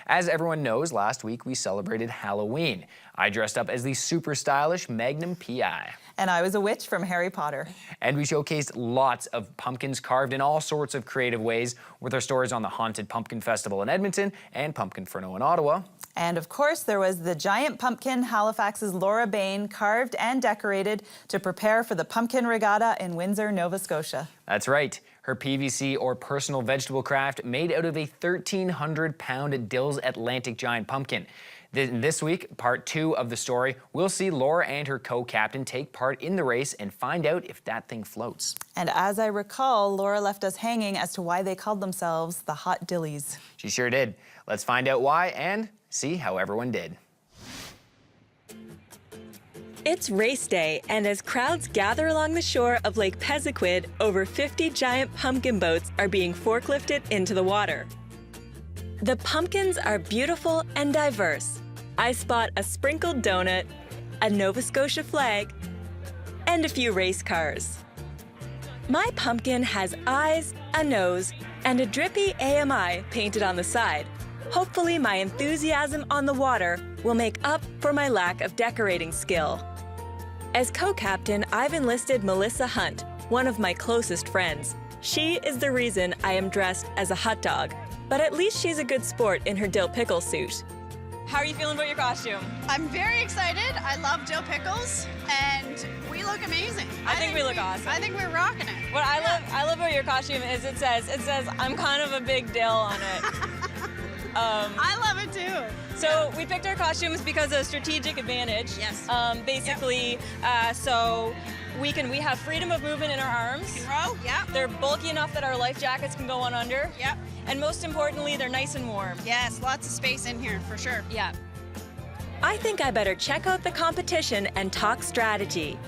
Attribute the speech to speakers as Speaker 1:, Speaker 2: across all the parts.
Speaker 1: As everyone knows, last week we celebrated Halloween. I dressed up as the super stylish Magnum P.I.
Speaker 2: And I was a witch from Harry Potter.
Speaker 1: And we showcased lots of pumpkins carved in all sorts of creative ways with our stories on the Haunted Pumpkin Festival in Edmonton and Pumpkinferno in Ottawa.
Speaker 2: And of course, there was the giant pumpkin Halifax's Laura Bain carved and decorated to prepare for the Pumpkin Regatta in Windsor, Nova Scotia.
Speaker 1: That's right. Her PVC or personal vegetable craft made out of a 1,300-pound Dill's Atlantic giant pumpkin. This week, part 2 of the story, we'll see Laura and her co-captain take part in the race and find out if that thing floats.
Speaker 2: And as I recall, Laura left us hanging as to why they called themselves the Hot Dillies.
Speaker 1: She sure did. Let's find out why and see how everyone did.
Speaker 3: It's race day, and as crowds gather along the shore of Lake Pesiquid, over 50 giant pumpkin boats are being forklifted into the water. The pumpkins are beautiful and diverse. I spot a sprinkled donut, a Nova Scotia flag, and a few race cars. My pumpkin has eyes, a nose, and a drippy AMI painted on the side. Hopefully my enthusiasm on the water will make up for my lack of decorating skill. As co-captain, I've enlisted Melissa Hunt, one of my closest friends. She is the reason I am dressed as a hot dog, but at least she's a good sport in her Dill Pickle suit. How are you feeling about your costume?
Speaker 4: I'm very excited. I love dill pickles, and we look amazing.
Speaker 3: I think we look awesome.
Speaker 4: I think we're rocking it.
Speaker 3: What I love about your costume is it says I'm kind of a big dill on it.
Speaker 4: I love it too.
Speaker 3: So we picked our costumes because of strategic advantage.
Speaker 4: Yes.
Speaker 3: Basically, so we have freedom of movement in our arms.
Speaker 4: We can row. Yeah.
Speaker 3: They're bulky enough that our life jackets can go on under.
Speaker 4: Yep.
Speaker 3: And most importantly, they're nice and warm.
Speaker 4: Yes, lots of space in here for sure.
Speaker 3: Yeah. I think I better check out the competition and talk strategy.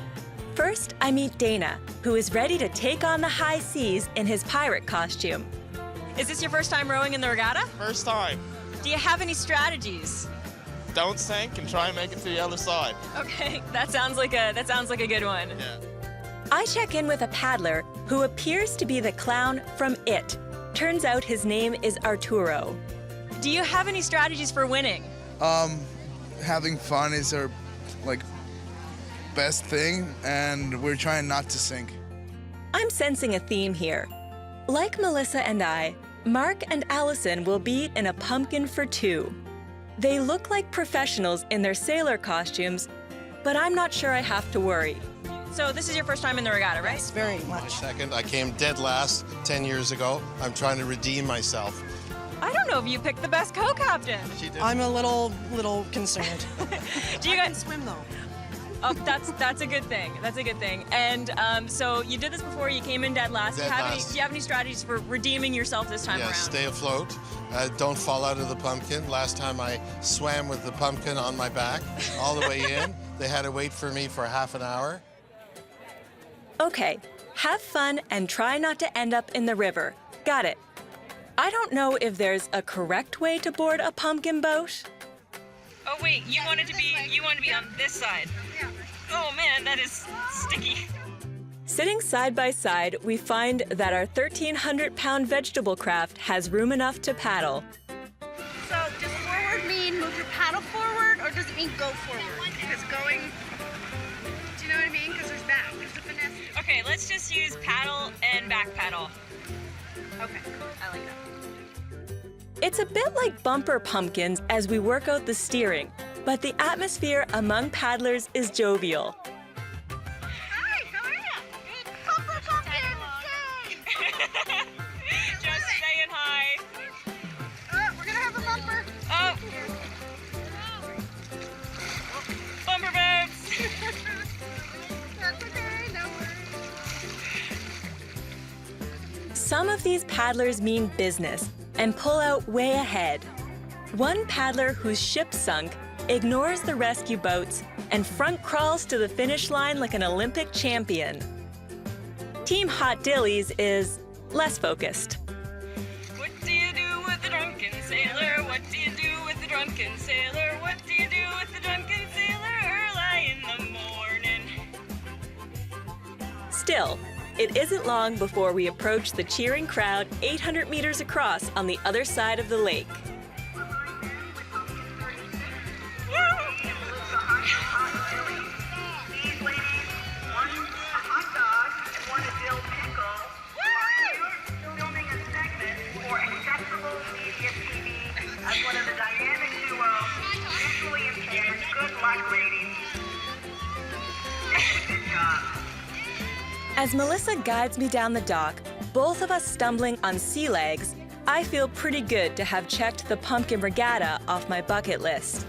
Speaker 3: First, I meet Dana, who is ready to take on the high seas in his pirate costume. Is this your first time rowing in the regatta?
Speaker 5: First time.
Speaker 3: Do you have any strategies?
Speaker 5: Don't sink and try and make it to the other side.
Speaker 3: Okay, that sounds like a good one.
Speaker 5: Yeah.
Speaker 3: I check in with a paddler who appears to be the clown from It. Turns out his name is Arturo. Do you have any strategies for winning?
Speaker 6: Having fun is our best thing, and we're trying not to sink.
Speaker 3: I'm sensing a theme here. Like Melissa and I, Mark and Allison will be in a pumpkin for 2. They look like professionals in their sailor costumes, but I'm not sure I have to worry. So this is your first time in the regatta, right?
Speaker 4: Yes, very
Speaker 7: My
Speaker 4: much.
Speaker 7: second. I came dead last 10 years ago. I'm trying to redeem myself.
Speaker 3: I don't know if you picked the best co-captain.
Speaker 7: She did.
Speaker 8: I'm a little concerned.
Speaker 3: Do you guys
Speaker 8: swim though?
Speaker 3: Oh, that's a good thing. That's a good thing. And so you did this before. You came in dead last.
Speaker 7: Dead last.
Speaker 3: Do you have any strategies for redeeming yourself this time
Speaker 7: Yeah,
Speaker 3: around?
Speaker 7: stay afloat. Don't fall out of the pumpkin. Last time I swam with the pumpkin on my back all the way in. They had to wait for me for half an hour.
Speaker 3: Okay, have fun and try not to end up in the river. Got it. I don't know if there's a correct way to board a pumpkin boat. Oh wait, you wanted to be on this side. Oh man, that is sticky. Sitting side by side, we find that our 1,300-pound vegetable craft has room enough to paddle.
Speaker 4: So does forward mean move your paddle forward, or does it mean go forward? Because going, do you know what I mean? Because there's back. There's a finesse.
Speaker 3: Okay, let's just use paddle and back paddle.
Speaker 4: Okay, I like that.
Speaker 3: It's a bit like bumper pumpkins as we work out the steering, but the atmosphere among paddlers is jovial.
Speaker 4: Hi, how are you? Bumper pumpkin! Yay!
Speaker 3: Just saying hi.
Speaker 4: We're gonna have a bumper.
Speaker 3: Oh, bumper boats.
Speaker 4: That's okay, no worries.
Speaker 3: Some of these paddlers mean business and pull out way ahead. One paddler whose ship sunk ignores the rescue boats and front crawls to the finish line like an Olympic champion. Team Hot Dillies is less focused. What do you do with the drunken sailor? What do you do with the drunken sailor? What do you do with the drunken sailor early in the morning? Still, it isn't long before we approach the cheering crowd 800 meters across on the other side of the lake.
Speaker 9: as one of the dynamic duo, visually impaired. Good luck, ladies. Good job.
Speaker 3: As Melissa guides me down the dock, both of us stumbling on sea legs, I feel pretty good to have checked the pumpkin regatta off my bucket list.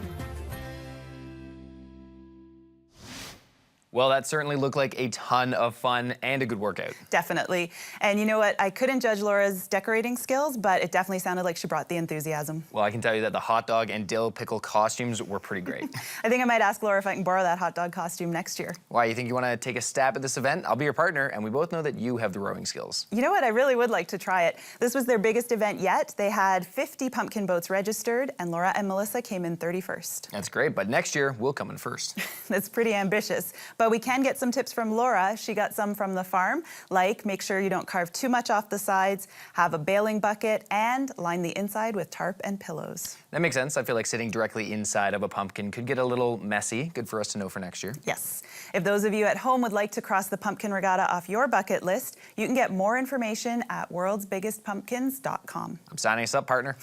Speaker 1: Well, that certainly looked like a ton of fun and a good workout.
Speaker 2: Definitely. And you know what? I couldn't judge Laura's decorating skills, but it definitely sounded like she brought the enthusiasm.
Speaker 1: Well, I can tell you that the hot dog and dill pickle costumes were pretty great.
Speaker 2: I think I might ask Laura if I can borrow that hot dog costume next year.
Speaker 1: Why, you think you want to take a stab at this event? I'll be your partner, and we both know that you have the rowing skills.
Speaker 2: You know what? I really would like to try it. This was their biggest event yet. They had 50 pumpkin boats registered, and Laura and Melissa came in 31st.
Speaker 1: That's great, but next year, we'll come in first.
Speaker 2: That's pretty ambitious. But we can get some tips from Laura. She got some from the farm, like make sure you don't carve too much off the sides, have a bailing bucket, and line the inside with tarp and pillows.
Speaker 1: That makes sense. I feel like sitting directly inside of a pumpkin could get a little messy. Good for us to know for next year.
Speaker 2: Yes. If those of you at home would like to cross the pumpkin regatta off your bucket list, you can get more information at worldsbiggestpumpkins.com.
Speaker 1: I'm signing us up, partner.